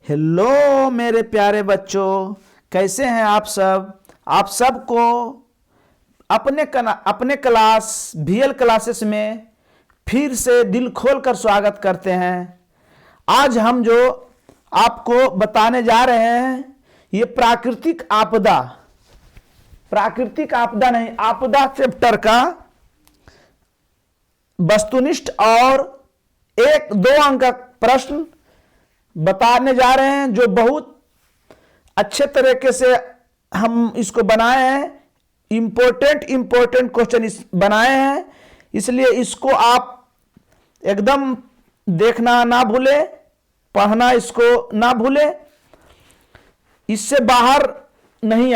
Hello मेरे प्यारे बच्चों, कैसे हैं आप सब। आप सबको अपने क्लास VL क्लासेस में फिर से दिल खोल कर स्वागत करते हैं। आज हम जो आपको बताने जा रहे हैं ये प्राकृतिक आपदा नहीं, आपदा चैप्टर का वस्तुनिष्ठ और 1-2 अंक का प्रश्न बताने जा रहे हैं, जो बहुत अच्छे तरीके से हम इसको बनाए हैं। इंपॉर्टेंट क्वेश्चन बनाए हैं, इसलिए इसको आप एकदम देखना ना भूले, पढ़ना इसको ना भूले। इससे बाहर नहीं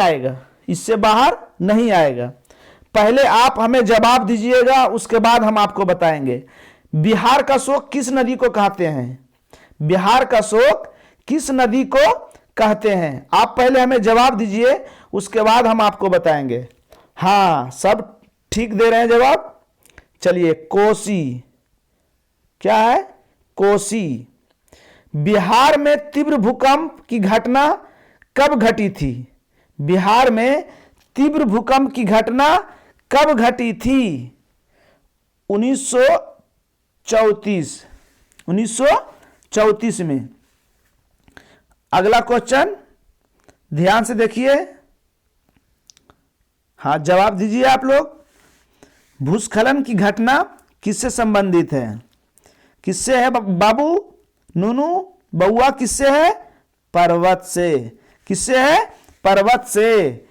आएगा। पहले आप हमें जवाब दीजिएगा, उसके बाद हम आपको बताएंगे बिहार का शोक किस नदी को कहते हैं। बिहार का शोक किस नदी को कहते हैं? आप पहले हमें जवाब दीजिए, उसके बाद हम आपको बताएंगे। हाँ, सब ठीक दे रहे हैं जवाब। चलिए, कोसी। क्या है? कोसी। बिहार में तीव्र भूकंप की घटना कब घटी थी? बिहार में तीव्र भूकंप की घटना कब घटी थी? 1934 में। अगला क्वेश्चन ध्यान से देखिए। हाँ, जवाब दीजिए आप लोग। भूस्खलन की घटना किससे संबंधित है? किससे है बाबू? नूनू बउआ, किससे है? पर्वत से। किससे है? पर्वत से।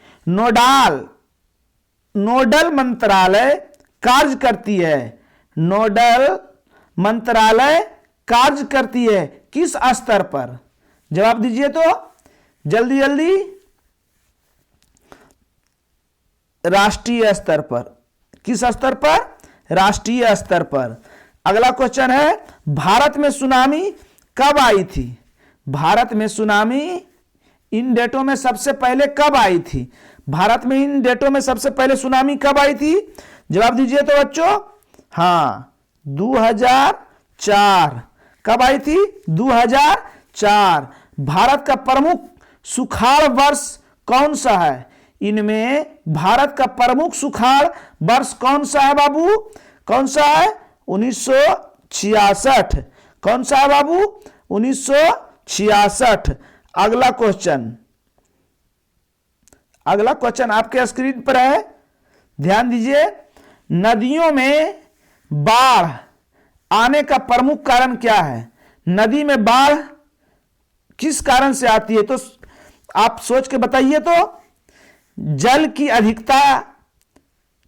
नोडल मंत्रालय कार्य करती है। नोडल मंत्रालय कार्य करती है किस स्तर पर? जवाब दीजिए तो जल्दी। राष्ट्रीय स्तर पर। किस स्तर पर? राष्ट्रीय स्तर पर। अगला क्वेश्चन है, भारत में सुनामी कब आई थी? भारत में सुनामी इन डेटों में सबसे पहले कब आई थी? भारत में इन डेटों में सबसे पहले सुनामी कब आई थी? जवाब दीजिए तो बच्चों। हाँ, 2004। कब आई थी? 2004। भारत का प्रमुख सुखाड़ वर्ष कौन सा है? इनमें भारत का प्रमुख सुखाड़ वर्ष कौन सा है बाबू? कौन सा है? 1966। कौन सा है बाबू? 1966। अगला क्वेश्चन आपके स्क्रीन पर है, ध्यान दीजिए। नदियों में बाढ़ आने का प्रमुख कारण क्या है? नदी में बाढ़ किस कारण से आती है? तो आप सोच के बताइए तो। जल की अधिकता,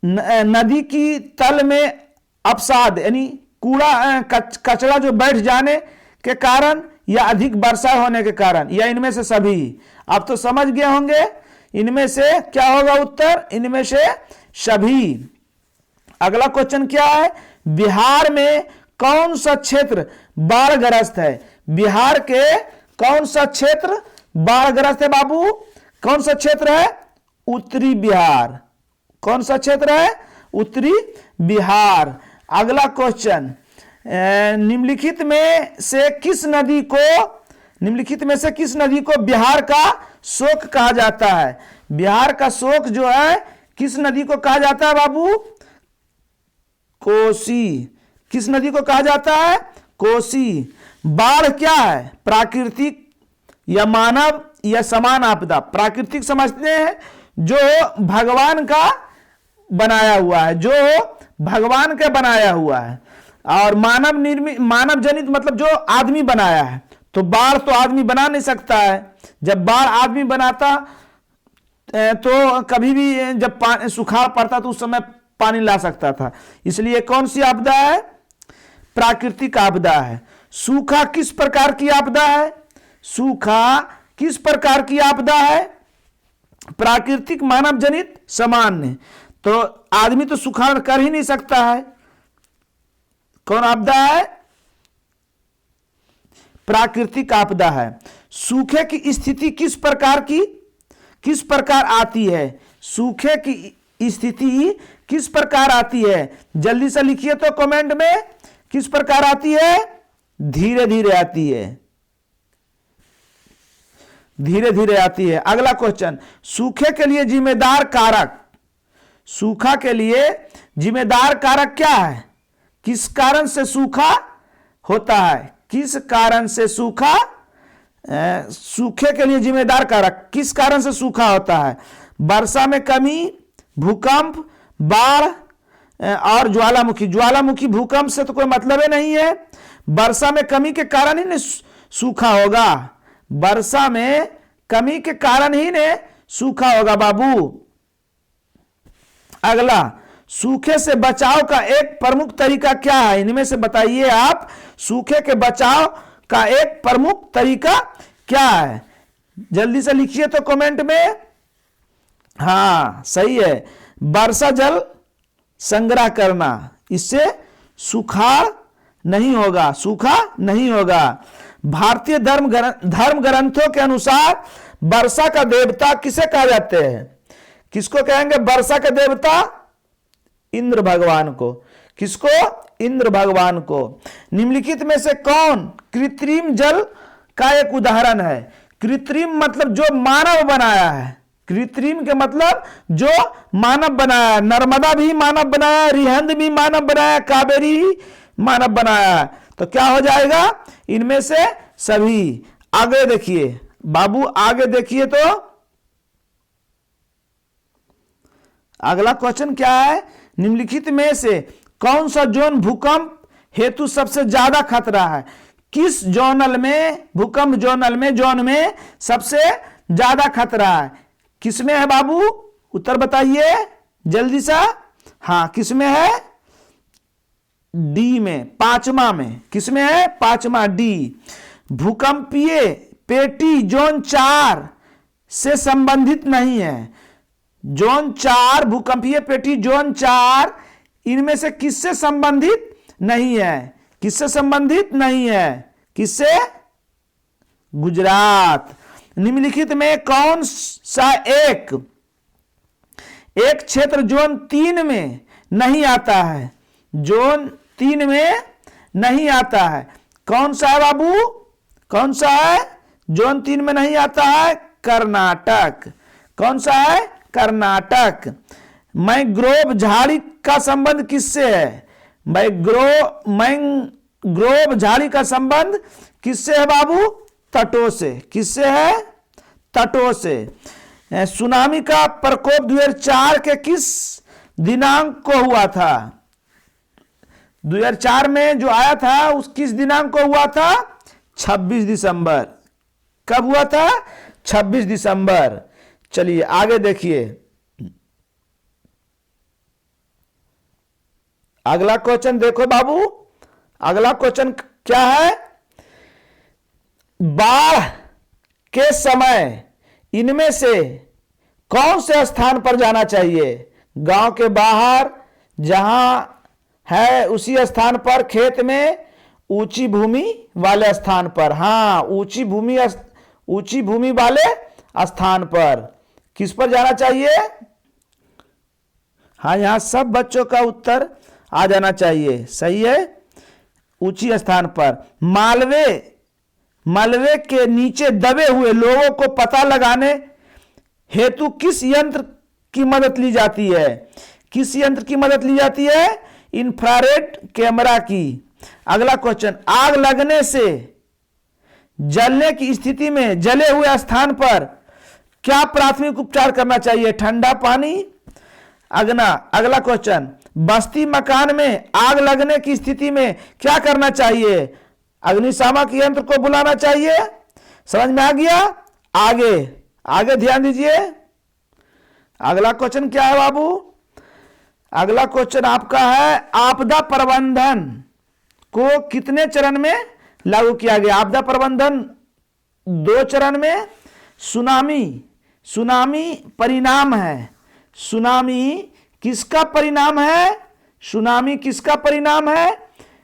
नदी की तल में अवसाद यानी कूड़ा कचरा जो बैठ जाने के कारण, या अधिक वर्षा होने के कारण, या इनमें से सभी? आप तो समझ गए होंगे इनमें से क्या होगा उत्तर। इनमें से सभी। अगला क्वेश्चन क्या है? बिहार में कौन सा क्षेत्र बाढ़ग्रस्त है? बिहार के कौन सा क्षेत्र बाढ़ग्रस्त है बाबू? कौन सा क्षेत्र है? उत्तरी बिहार। कौन सा क्षेत्र है? उत्तरी बिहार। अगला क्वेश्चन, निम्नलिखित में से किस नदी को बिहार का शोक कहा जाता है? बिहार का शोक जो है किस नदी को कहा जाता है बाबू? कोसी। किस नदी को कहा जाता है? कोसी। बाढ़ क्या है? प्राकृतिक या मानव या समान आपदा? प्राकृतिक समझते हैं, जो भगवान का बनाया हुआ है, और मानव जनित मतलब जो आदमी बनाया है। तो बाढ़ तो आदमी बना नहीं सकता है। जब बाढ़ आदमी बनाता तो कभी भी जब सुखाड़ पड़ता तो उस समय पानी ला सकता था। इसलिए कौन सी आपदा है? प्राकृतिक आपदा है। सूखा किस प्रकार की आपदा है? सूखा किस प्रकार की आपदा है? प्राकृतिक, मानव जनित, सामान्य। तो आदमी तो सुखाड़ कर ही नहीं सकता है। कौन आपदा है? प्राकृतिक आपदा है। सूखे की स्थिति किस प्रकार आती है? सूखे की स्थिति किस प्रकार आती है? जल्दी से लिखिए तो कमेंट में। किस प्रकार आती है? धीरे धीरे आती है। धीरे धीरे आती है। अगला क्वेश्चन, सूखे के लिए जिम्मेदार कारक, सूखा के लिए जिम्मेदार कारक क्या है? किस कारण से सूखा होता है? किस कारण से सूखा, सूखे के लिए जिम्मेदार कारक किस कारण से सूखा होता है? वर्षा में कमी, भूकंप, बाढ़ और ज्वालामुखी। ज्वालामुखी भूकंप से तो कोई मतलब ही नहीं है, वर्षा में कमी के कारण ही ने सूखा होगा, वर्षा में कमी के कारण ही ने सूखा होगा बाबू। अगला, सूखे से बचाव का एक प्रमुख तरीका क्या है? इनमें से बताइए आप, सूखे के बचाव का एक प्रमुख तरीका क्या है? जल्दी से लिखिए तो कमेंट में। हाँ सही है, वर्षा जल संग्रह करना, इससे सुखाड़ नहीं होगा, सूखा नहीं होगा। भारतीय धर्म ग्रंथों के अनुसार वर्षा का देवता किसे कहा जाते हैं? किसको कहेंगे वर्षा के देवता? इंद्र भगवान को। किसको? इंद्र भगवान को। निम्नलिखित में से कौन कृत्रिम जल का एक उदाहरण है? कृत्रिम मतलब जो मानव बनाया है, कृत्रिम के मतलब जो मानव बनाया है। नर्मदा भी मानव बनाया, रिहंद भी मानव बनाया, कावेरी भी मानव बनाया। तो क्या हो जाएगा? इनमें से सभी। आगे देखिए बाबू, आगे देखिए तो अगला क्वेश्चन क्या है? निम्नलिखित में से कौन सा जोन भूकंप हेतु सबसे ज्यादा खतरा है? किस जोनल में, भूकंप जोन में सबसे ज्यादा खतरा है? किसमें है बाबू? उत्तर बताइए जल्दी सा। हाँ किसमें है? डी में, पांचवा में। किसमें है? पांचवा, डी। भूकंपीय पेटी जोन 4 से संबंधित नहीं है। जोन 4, भूकंपीय पेटी जोन 4 इनमें से किससे संबंधित नहीं है? किससे संबंधित नहीं है? किससे? गुजरात। निम्नलिखित में कौन सा एक क्षेत्र जोन 3 में नहीं आता है? जोन 3 में नहीं आता है। कौन सा है बाबू? कौन सा है? जोन 3 में नहीं आता है, कर्नाटक। कौन सा है? कर्नाटक। मैंग्रोव झाड़ी का संबंध किससे है? मैंग्रोव झाड़ी का संबंध किससे है बाबू? तटों से। किससे है? तटों से। सुनामी का प्रकोप 2004 के किस दिनांक को हुआ था? 2004 में जो आया था उस किस दिनांक को हुआ था? 26 दिसंबर। कब हुआ था? 26 दिसंबर। चलिए आगे देखिए, अगला क्वेश्चन देखो बाबू। अगला क्वेश्चन क्या है? बाढ़ के समय इनमें से कौन से स्थान पर जाना चाहिए? गांव के बाहर, जहां है उसी स्थान पर, खेत में, ऊंची भूमि वाले स्थान पर। हाँ ऊंची भूमि वाले स्थान पर। किस पर जाना चाहिए? हाँ यहां सब बच्चों का उत्तर आ जाना चाहिए। सही है, ऊंची स्थान पर। मालवे के नीचे दबे हुए लोगों को पता लगाने हेतु किस यंत्र की मदद ली जाती है? किस यंत्र की मदद ली जाती है? इंफ्रारेड कैमरा की। अगला क्वेश्चन, आग लगने से जलने की स्थिति में जले हुए स्थान पर क्या प्राथमिक उपचार करना चाहिए? ठंडा पानी। अगला क्वेश्चन, बस्ती मकान में आग लगने की स्थिति में क्या करना चाहिए? अग्निशामक यंत्र को बुलाना चाहिए। समझ में आ गया? आगे ध्यान दीजिए। अगला क्वेश्चन क्या है बाबू? अगला क्वेश्चन आपका है, आपदा प्रबंधन को कितने चरण में लागू किया गया? आपदा प्रबंधन 2 चरण में। सुनामी परिणाम है। सुनामी किसका परिणाम है? सुनामी किसका परिणाम है?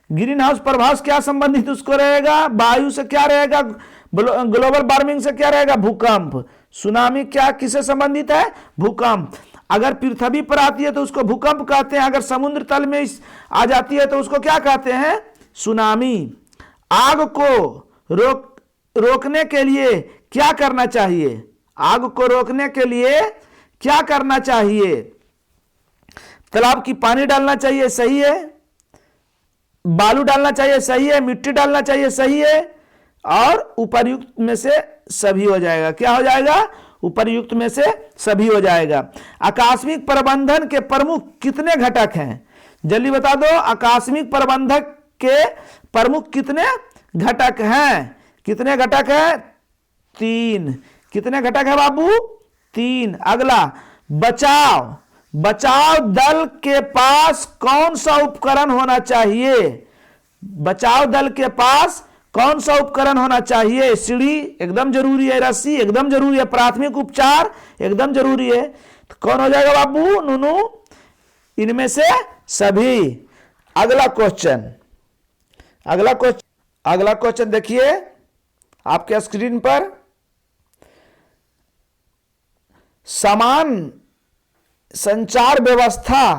ग्रीन हाउस प्रभाव से क्या संबंधित उसको रहेगा? वायु से क्या रहेगा? ग्लोबल वार्मिंग से क्या रहेगा? भूकंप। सुनामी क्या किससे संबंधित है? भूकंप। अगर पृथ्वी पर आती है तो उसको भूकंप कहते हैं, अगर समुद्र तल में आ जाती है तो उसको क्या कहते हैं? सुनामी। आग को रोकने के लिए क्या करना चाहिए? आग को रोकने के लिए क्या करना चाहिए? तालाब की पानी डालना चाहिए, सही है। बालू डालना चाहिए, सही है। मिट्टी डालना चाहिए, सही है। और उपर्युक्त में से सभी हो जाएगा। क्या हो जाएगा? उपर्युक्त में से सभी हो जाएगा। आकस्मिक प्रबंधन के प्रमुख कितने घटक हैं? जल्दी बता दो, आकस्मिक प्रबंधक के प्रमुख कितने घटक हैं? कितने घटक हैं? 3। कितने घटक है बाबू? 3। अगला, बचाव दल के पास कौन सा उपकरण होना चाहिए? बचाव दल के पास कौन सा उपकरण होना चाहिए? सीढ़ी एकदम जरूरी है, रस्सी एकदम जरूरी है, प्राथमिक उपचार एकदम जरूरी है। तो कौन हो जाएगा बाबू? नूनू, इनमें से सभी। अगला क्वेश्चन देखिए आपके स्क्रीन पर। समान संचार व्यवस्था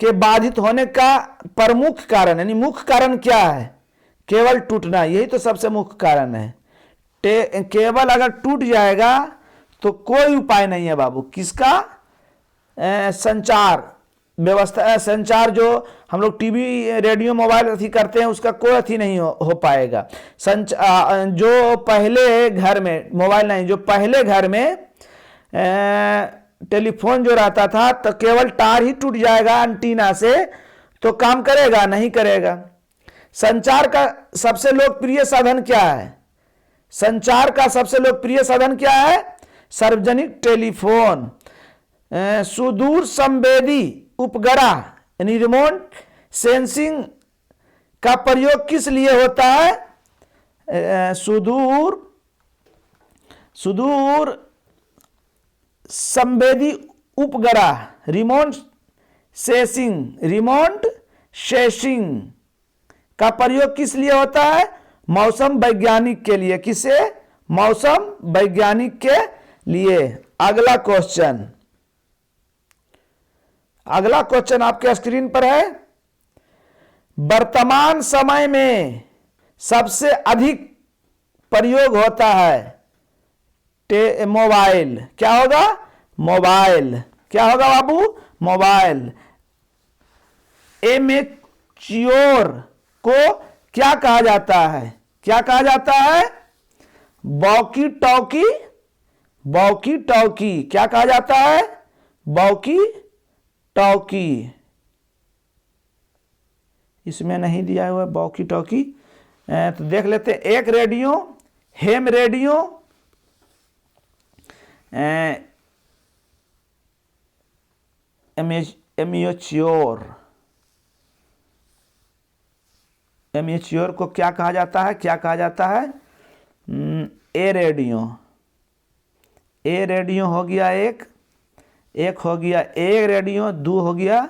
के बाधित होने का प्रमुख कारण यानी मुख्य कारण क्या है? केवल टूटना, यही तो सबसे मुख्य कारण है। केवल अगर टूट जाएगा तो कोई उपाय नहीं है बाबू। किसका? संचार व्यवस्था, संचार जो हम लोग टीवी रेडियो मोबाइल अथी करते हैं उसका कोई अथी नहीं हो पाएगा। जो पहले घर में मोबाइल नहीं, जो पहले घर में टेलीफोन जो रहता था तो केवल तार ही टूट जाएगा एंटीना से, तो काम करेगा? नहीं करेगा। संचार का सबसे लोकप्रिय साधन क्या है? संचार का सबसे लोकप्रिय साधन क्या है? सार्वजनिक टेलीफोन। सुदूर संवेदी उपग्रह यानी रिमोट सेंसिंग का प्रयोग किस लिए होता है? सुदूर संवेदी उपग्रह रिमोट सेंसिंग का प्रयोग किस लिए होता है? मौसम वैज्ञानिक के लिए। किसे? मौसम वैज्ञानिक के लिए। अगला क्वेश्चन आपके स्क्रीन पर है। वर्तमान समय में सबसे अधिक प्रयोग होता है मोबाइल। क्या होगा? मोबाइल। क्या होगा बाबू? मोबाइल। एमेच्योर को क्या कहा जाता है? क्या कहा जाता है? Walkie talkie. क्या कहा जाता है? Walkie talkie. इसमें नहीं दिया हुआ वॉकी टॉकी, तो देख लेते हैं। एक रेडियो, हेम रेडियो, एमेच्योर को क्या कहा जाता है? क्या कहा जाता है? ए रेडियो हो गया एक हो गया ए रेडियो, 2 हो गया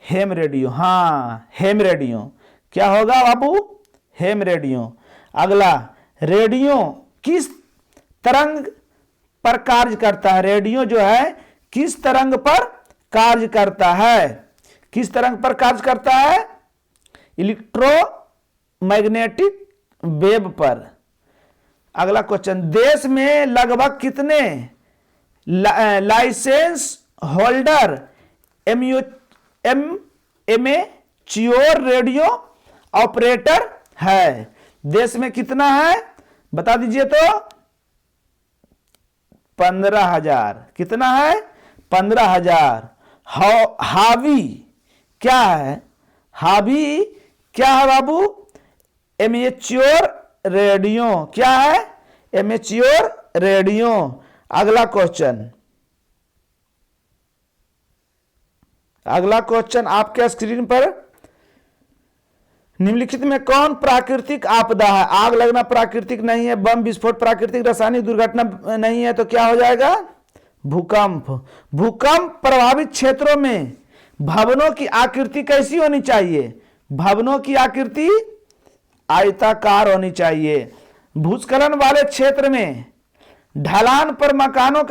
हेम रेडियो। हाँ, हेम रेडियो। क्या होगा बाबू? हेम रेडियो। अगला, रेडियो किस तरंग पर कार्य करता है? रेडियो जो है किस तरंग पर कार्य करता है? किस तरंग पर कार्य करता है? इलेक्ट्रोमैग्नेटिक वेव पर। अगला क्वेश्चन, देश में लगभग कितने license holder amateur radio operator है? देश में कितना है? बता दीजिए तो। 15,000। कितना है? 15,000। हावी क्या है? हावी क्या है बाबू? Amateur radio. क्या है? Amateur radio. अगला क्वेश्चन आपके स्क्रीन पर। निम्नलिखित में कौन प्राकृतिक आपदा है? आग लगना प्राकृतिक नहीं है, बम विस्फोट प्राकृतिक, रासायनिक दुर्घटना नहीं है, तो क्या हो जाएगा? भूकंप। भूकंप प्रभावित क्षेत्रों में भवनों की आकृति कैसी होनी चाहिए? भवनों की आकृति आयताकार होनी चाहिए। भूस्खलन वाले क्षेत्र में ढलान पर मकानों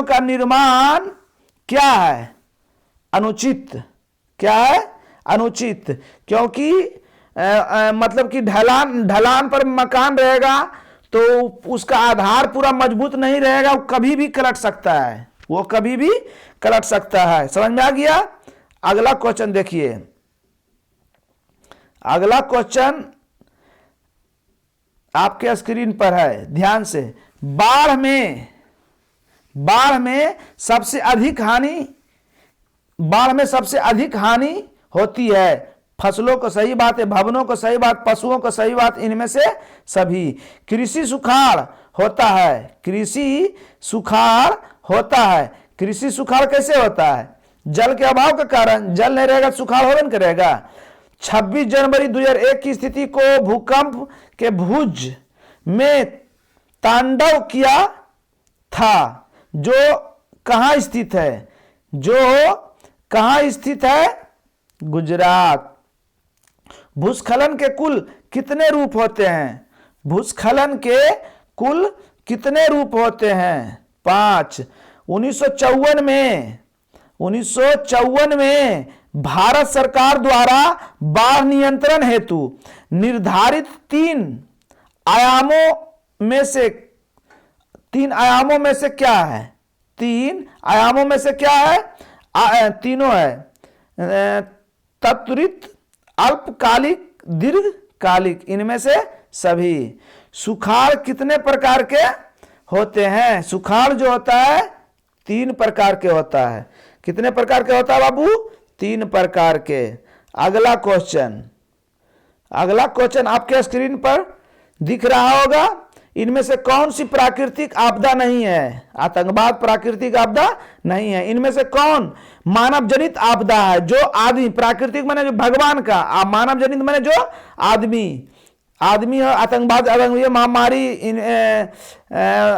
का निर्माण क्या है? अनुचित। क्या है? अनुचित। क्योंकि मतलब कि ढलान पर मकान रहेगा तो उसका आधार पूरा मजबूत नहीं रहेगा, वो कभी भी कलट सकता है, वो कभी भी कलट सकता है। समझ में आ गया? अगला क्वेश्चन देखिए, अगला क्वेश्चन आपके स्क्रीन पर है, ध्यान से। बाढ़ में सबसे अधिक हानि होती है। फसलों को सही बात है, भवनों को सही बात, पशुओं को सही बात, इनमें से सभी। कृषि सुखाड़ होता है, कृषि सुखाड़ होता है। कृषि सुखाड़ कैसे होता है? जल के अभाव के कारण, जल नहीं रहेगा सुखाड़ होगा, नहीं करेगा। 26 जनवरी 2001 की स्थिति को भूकंप के भुज में तांडव किया था, जो कहां स्थित है? जो कहां स्थित है? गुजरात। भूस्खलन के कुल कितने रूप होते हैं? भूस्खलन के कुल कितने रूप होते हैं? 5। 1954 में भारत सरकार द्वारा बाढ़ नियंत्रण हेतु निर्धारित तीन आयामों में से क्या है? तीनों है, त्वरित, अल्पकालिक, दीर्घकालिक, इनमें से सभी। सुखाड़ कितने प्रकार के होते हैं? सुखाड़ जो होता है 3 प्रकार के होता है। कितने प्रकार के होता है बाबू? 3 प्रकार के। अगला क्वेश्चन आपके स्क्रीन पर दिख रहा होगा। इनमें से कौन सी प्राकृतिक आपदा नहीं है? आतंकवाद प्राकृतिक आपदा नहीं है। इनमें से कौन मानव जनित आपदा है? जो आदमी, प्राकृतिक माने जो भगवान का, मानव जनित माने जो आदमी आतंकवाद, महामारी,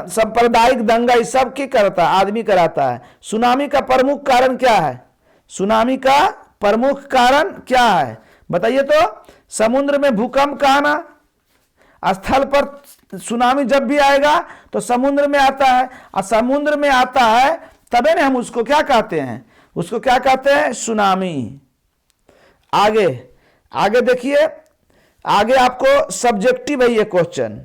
सांप्रदायिक दंगा, इस सब की करता है, आदमी कराता है। सुनामी का प्रमुख कारण क्या है? सुनामी का प्रमुख कारण क्या है बताइए तो? समुद्र में भूकंप का आना, स्थल पर सुनामी जब भी आएगा तो समुद्र में आता है, और समुद्र में आता है तबे ना हम उसको क्या कहते हैं? उसको क्या कहते हैं? सुनामी। आगे देखिए, आगे आपको सब्जेक्टिव है ये क्वेश्चन,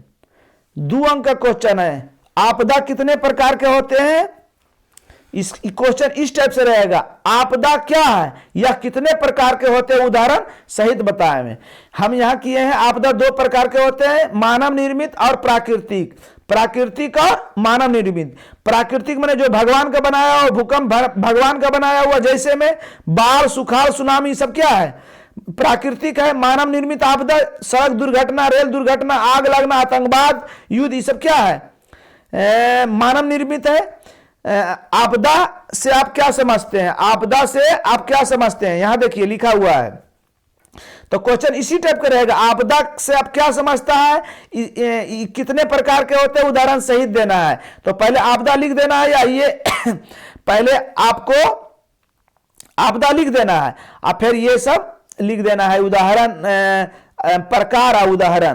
2 अंक का क्वेश्चन है। आपदा कितने प्रकार के होते हैं? इस क्वेश्चन इस टाइप से रहेगा, आपदा क्या है या कितने प्रकार के होते हैं, उदाहरण सहित बताएं में। हम यहां किए हैं, आपदा 2 प्रकार के होते हैं, मानव निर्मित और प्राकृतिक। प्राकृतिक और मानव निर्मित। प्राकृतिक माने जो भगवान का बनाया हुआ, भूकंप भगवान का बनाया हुआ, जैसे में बाढ़, सुखाड़, सुनामी, सब क्या है? प्राकृतिक है। मानव निर्मित आपदा, सड़क दुर्घटना, रेल दुर्घटना, आग लगना, आतंकवाद, युद्ध, ये सब क्या है? मानव निर्मित है। आपदा से आप क्या समझते हैं? आपदा से आप क्या समझते हैं? यहां देखिए लिखा हुआ है, तो क्वेश्चन इसी टाइप का रहेगा। आपदा से आप क्या समझता है? कितने प्रकार के होते हैं, उदाहरण सहित देना है। तो पहले आपदा लिख देना है, या ये पहले आपको आपदा लिख देना है और फिर ये सब लिख देना है, उदाहरण, प्रकार और उदाहरण।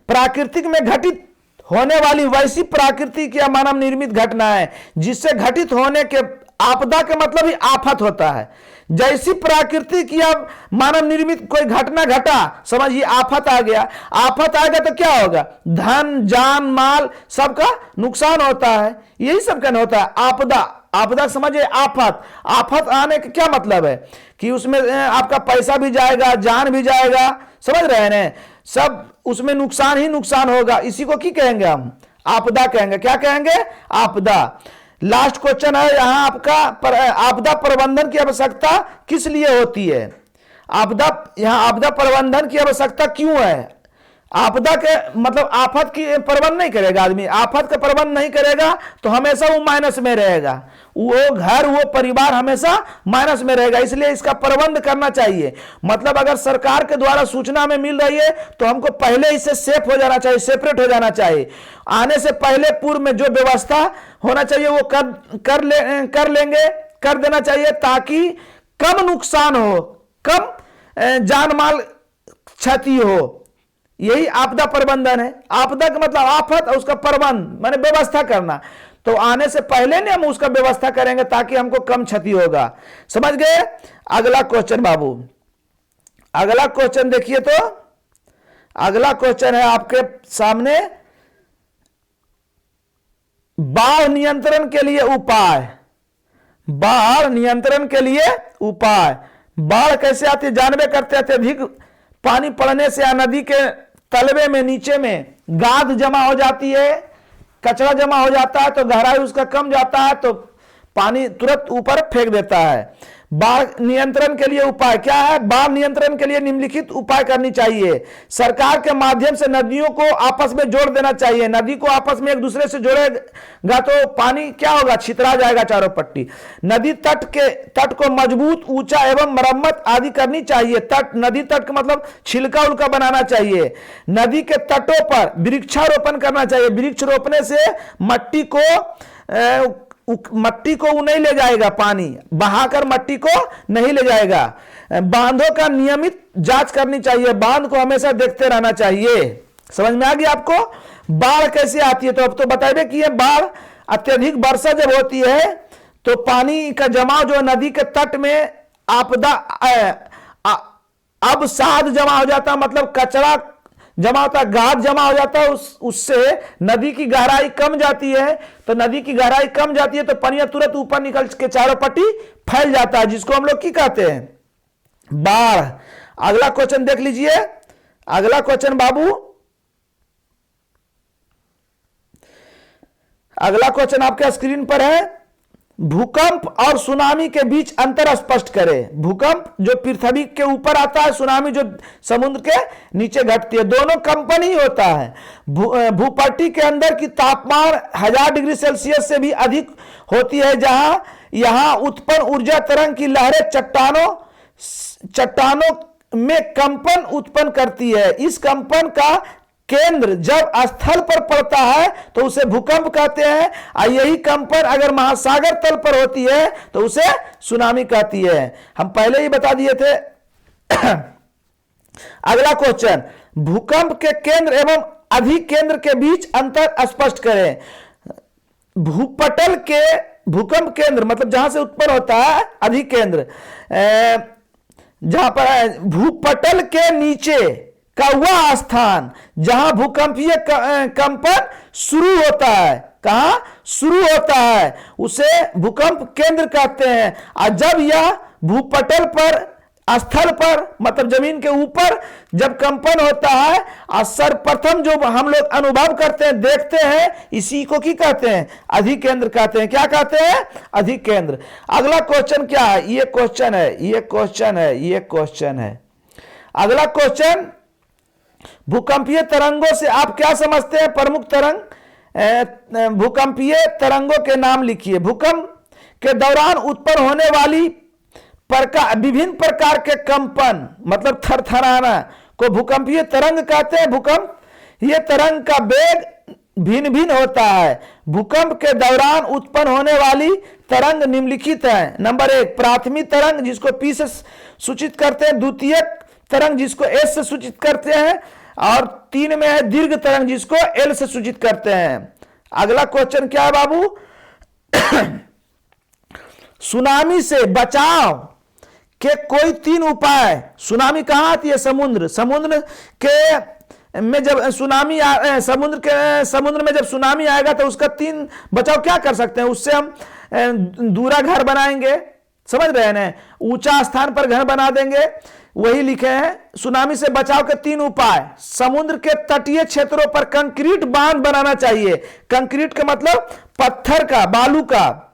प्राकृतिक में घटित होने वाली वैसी प्राकृतिक या मानव निर्मित घटना है जिससे घटित होने के, आपदा का मतलब ही आफत होता है। जैसी प्राकृतिक या मानव निर्मित कोई घटना घटा, समझिए आफत आ गया। आफत आ गया तो क्या होगा? धन, जान, माल सबका नुकसान होता है, यही सब का होता है आपदा। आपदा समझिए आफत। आफत आने का क्या मतलब है कि उसमें आपका पैसा भी जाएगा, जान भी जाएगा, समझ रहे हैं? सब उसमें नुकसान ही नुकसान होगा। इसी को की कहेंगे हम? आपदा कहेंगे। क्या कहेंगे? आपदा। लास्ट क्वेश्चन है यहां आपका, आपदा प्रबंधन की आवश्यकता किस लिए होती है? यहां आपदा प्रबंधन की आवश्यकता क्यों है? आपदा के मतलब आफत की प्रबंध नहीं करेगा आदमी, आफत का प्रबंध नहीं करेगा तो हमेशा वो माइनस में रहेगा, वो घर, वो परिवार हमेशा माइनस में रहेगा। इसलिए इसका प्रबंध करना चाहिए। मतलब अगर सरकार के द्वारा सूचना में मिल रही है तो हमको पहले इससे सेफ हो जाना चाहिए, सेपरेट हो जाना चाहिए। आने से पहले पूर्व में जो व्यवस्था होना चाहिए वो कर देना चाहिए, ताकि कम नुकसान हो, कम जान माल क्षति हो। यही आपदा प्रबंधन है। आपदा का मतलब आफत, और उसका प्रबंध माने व्यवस्था करना। तो आने से पहले ने हम उसका व्यवस्था करेंगे ताकि हमको कम क्षति होगा। समझ गए? अगला क्वेश्चन बाबू, अगला क्वेश्चन देखिए तो अगला क्वेश्चन है आपके सामने, बाढ़ नियंत्रण के लिए उपाय। बाढ़ नियंत्रण के लिए उपाय। बाढ़ कैसे आती है जानबे करते हैं। अत्यधिक पानी पड़ने से या नदी के तलवे में नीचे में गाद जमा हो जाती है, कचरा जमा हो जाता है, तो गहराई उसका कम जाता है, तो पानी तुरंत ऊपर फेंक देता है। बाढ़ नियंत्रण के लिए उपाय क्या है? बाढ़ नियंत्रण के लिए निम्नलिखित उपाय करनी चाहिए। सरकार के माध्यम से नदियों को आपस में जोड़ देना चाहिए। नदी को आपस में एक दूसरे से जोड़ेगा तो पानी क्या होगा? छितरा जाएगा चारों पट्टी। नदी तट को मजबूत, ऊंचा एवं मरम्मत आदि करनी चाहिए। नदी तट का मतलब छिलका उलका बनाना चाहिए। नदी के तटों पर वृक्षारोपण करना चाहिए। वृक्ष रोपने से मट्टी को नहीं ले जाएगा, पानी बहाकर मट्टी को नहीं ले जाएगा। बांधों का नियमित जांच करनी चाहिए। बांध को हमेशा देखते रहना चाहिए। समझ में आ गया आपको? बाढ़ कैसे आती है? तो अब तो बताइए कि ये बाढ़ अत्यधिक वर्षा जब होती है तो पानी का जमाव जो नदी के तट में अवसाद जमा हो जाता, मतलब कचरा जमा होता, गाद जमा हो जाता है। उससे नदी की गहराई कम जाती है। तो नदी की गहराई कम जाती है तो पानी तुरंत ऊपर निकल के चारों पट्टी फैल जाता है, जिसको हम लोग की कहते हैं? बाढ़। अगला क्वेश्चन देख लीजिए। अगला क्वेश्चन बाबू, अगला क्वेश्चन आपके स्क्रीन पर है। भूकंप और सुनामी के बीच अंतर स्पष्ट करें। भूकंप जो पृथ्वी के ऊपर आता है, सुनामी जो समुद्र के नीचे घटती है। दोनों कंपन ही होता है। भूपट्टी के अंदर की तापमान 1000 डिग्री सेल्सियस से भी अधिक होती है, जहां यहां उत्पन्न ऊर्जा तरंग की लहरें चट्टानों में कंपन उत्पन्न करती है। इस कंपन का केंद्र जब स्थल पर पड़ता है तो उसे भूकंप कहते हैं, और यही कंपन अगर महासागर तल पर होती है तो उसे सुनामी कहती है। हम पहले ही बता दिए थे। अगला क्वेश्चन, भूकंप के केंद्र एवं अधिकेंद्र के बीच अंतर स्पष्ट करें। भूकंप केंद्र मतलब जहां से उत्पन्न होता है, अधिकेंद्र जहां पर भूपटल के नीचे का वह स्थान जहां भूकंपीय कंपन शुरू होता है। कहां शुरू होता है उसे भूकंप केंद्र कहते हैं। और जब यह भूपटल पर, स्थल पर मतलब जमीन के ऊपर जब कंपन होता है और सर्वप्रथम जो हम लोग अनुभव करते हैं, देखते हैं, इसी को की कहते हैं? अधिकेंद्र कहते हैं। क्या कहते हैं? अधिकेंद्र। अगला क्वेश्चन क्या है? ये क्वेश्चन है। अगला क्वेश्चन, भूकंपीय तरंगों से आप क्या समझते हैं? प्रमुख तरंग। भूकंपीय तरंगों के नाम लिखिए। भूकंप के दौरान उत्पन्न होने वाली विभिन्न प्रकार के कंपन मतलब थरथराना को भूकंपीय तरंग कहते हैं। भूकंप ये तरंग का वेग भिन्न भिन्न होता है। भूकंप के दौरान उत्पन्न होने वाली तरंग निम्नलिखित है। नंबर 1, प्राथमिक तरंग जिसको P से सूचित करते हैं। द्वितीयक तरंग जिसको S से सूचित करते हैं। और 3 में है दीर्घ तरंग जिसको L से सूचित करते हैं। अगला क्वेश्चन क्या है बाबू? सुनामी से बचाव के कोई 3 उपाय। सुनामी कहां आती है? समुद्र में जब समुद्र में जब सुनामी आएगा तो उसका 3 बचाव क्या कर सकते हैं? उससे हम दूरा घर बनाएंगे, समझ रहे हैं ना, ऊंचा स्थान पर घर बना देंगे। वही लिखे हैं सुनामी से बचाव के 3 उपाय। समुद्र के तटीय क्षेत्रों पर कंक्रीट बांध बनाना चाहिए। कंक्रीट का मतलब पत्थर का, बालू का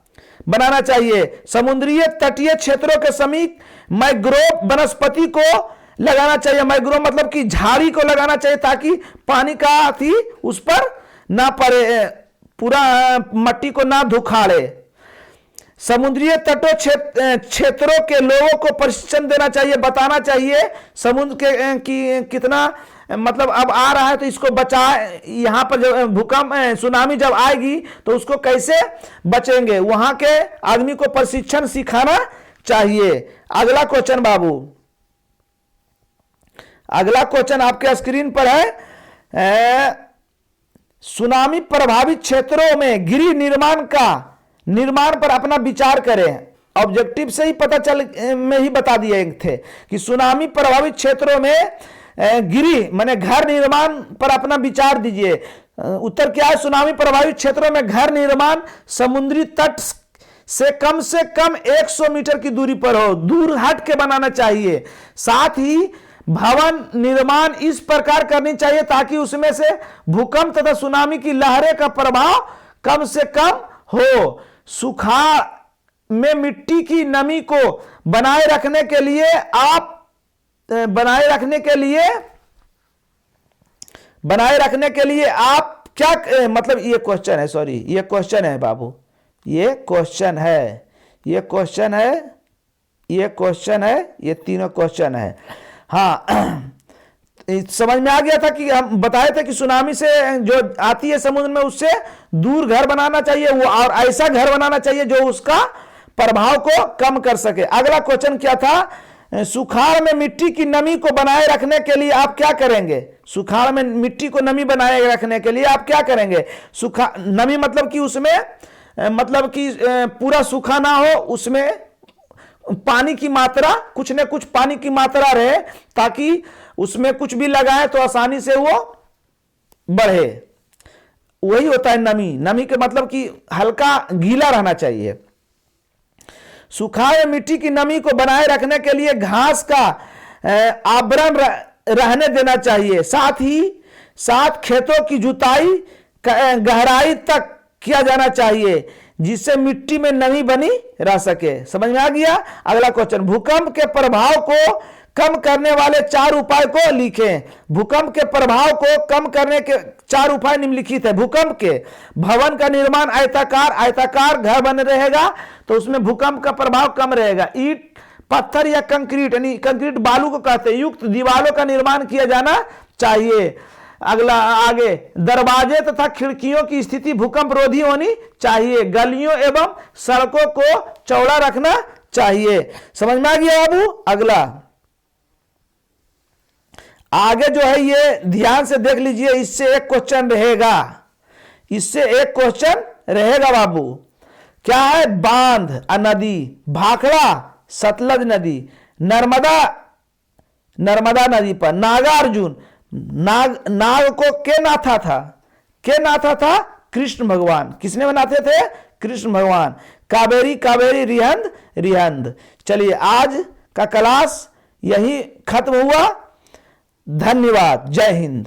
बनाना चाहिए। समुद्रीय तटीय क्षेत्रों के समीप मैंग्रोव वनस्पति को लगाना चाहिए। मैंग्रोव मतलब कि झाड़ी को लगाना चाहिए ताकि पानी का थी उस पर ना पड़े, पूरा मट्टी को ना धुखाड़े। समुद्रीय तटों क्षेत्रों के लोगों को प्रशिक्षण देना चाहिए, बताना चाहिए समुद्र के कितना मतलब अब आ रहा है तो इसको बचाए। यहाँ पर जब भूकंप सुनामी जब आएगी तो उसको कैसे बचेंगे, वहां के आदमी को प्रशिक्षण सिखाना चाहिए। अगला क्वेश्चन बाबू, अगला क्वेश्चन आपके स्क्रीन पर है। सुनामी प्रभावित क्षेत्रों में गृह निर्माण पर अपना विचार करें। ऑब्जेक्टिव से ही पता चल में ही बता दिए थे कि सुनामी प्रभावित क्षेत्रों में गिरी माने घर निर्माण पर अपना विचार दीजिए। उत्तर क्या है? सुनामी प्रभावित क्षेत्रों में घर निर्माण समुद्री तट से कम 100 मीटर की दूरी पर हो, दूर हट के बनाना चाहिए। साथ ही भवन निर्माण इस प्रकार करनी चाहिए ताकि उसमें से भूकंप तथा सुनामी की लहरें का प्रभाव कम से कम हो। सुखाड़ में मिट्टी की नमी को बनाए रखने के लिए आप क्या मतलब ये क्वेश्चन है, सॉरी ये क्वेश्चन है बाबू, ये क्वेश्चन है, ये तीनों क्वेश्चन है। हाँ समझ में आ गया था कि हम बताए थे कि सुनामी से जो आती है समुद्र में उससे दूर घर बनाना चाहिए, वो और ऐसा घर बनाना चाहिए जो उसका प्रभाव को कम कर सके। अगला क्वेश्चन क्या था? सुखाड़ में मिट्टी की नमी को बनाए रखने के लिए आप क्या करेंगे? सुखाड़ में मिट्टी को नमी बनाए रखने के लिए आप क्या करेंगे? नमी मतलब कि उसमें मतलब कि पूरा सूखा ना हो, उसमें पानी की मात्रा कुछ न कुछ पानी की मात्रा रहे ताकि उसमें कुछ भी लगाए तो आसानी से वो बढ़े। वही होता है नमी। नमी के मतलब कि हल्का गीला रहना चाहिए। सुखाए मिट्टी की नमी को बनाए रखने के लिए घास का आवरण रहने देना चाहिए। साथ खेतों की जुताई गहराई तक किया जाना चाहिए जिससे मिट्टी में नमी बनी रह सके। समझ में आ गया? अगला क्वेश्चन, भूकंप के प्रभाव को कम करने वाले 4 उपाय को लिखें। भूकंप के प्रभाव को कम करने के 4 उपाय निम्नलिखित है। भूकंप के भवन का निर्माण आयताकार घर बने रहेगा तो उसमें भूकंप का प्रभाव कम रहेगा। ईंट पत्थर या कंक्रीट यानी कंक्रीट बालू को कहते हैं युक्त दीवारों का निर्माण किया जाना चाहिए। अगला आगे, दरवाजे तथा खिड़कियों की स्थिति भूकंप रोधी होनी चाहिए। गलियों एवं सड़कों को चौड़ा रखना चाहिए। समझ में आ गया बाबू? अगला आगे जो है ये ध्यान से देख लीजिए, इससे एक क्वेश्चन रहेगा बाबू। क्या है? बांध नदी, भाखड़ा सतलज नदी, नर्मदा नदी पर नागार्जुन नाग को के नाथा था कृष्ण भगवान। किसने बनाते थे? कृष्ण भगवान। कावेरी रिहंद। चलिए आज का क्लास यही खत्म हुआ। धन्यवाद। जय हिंद।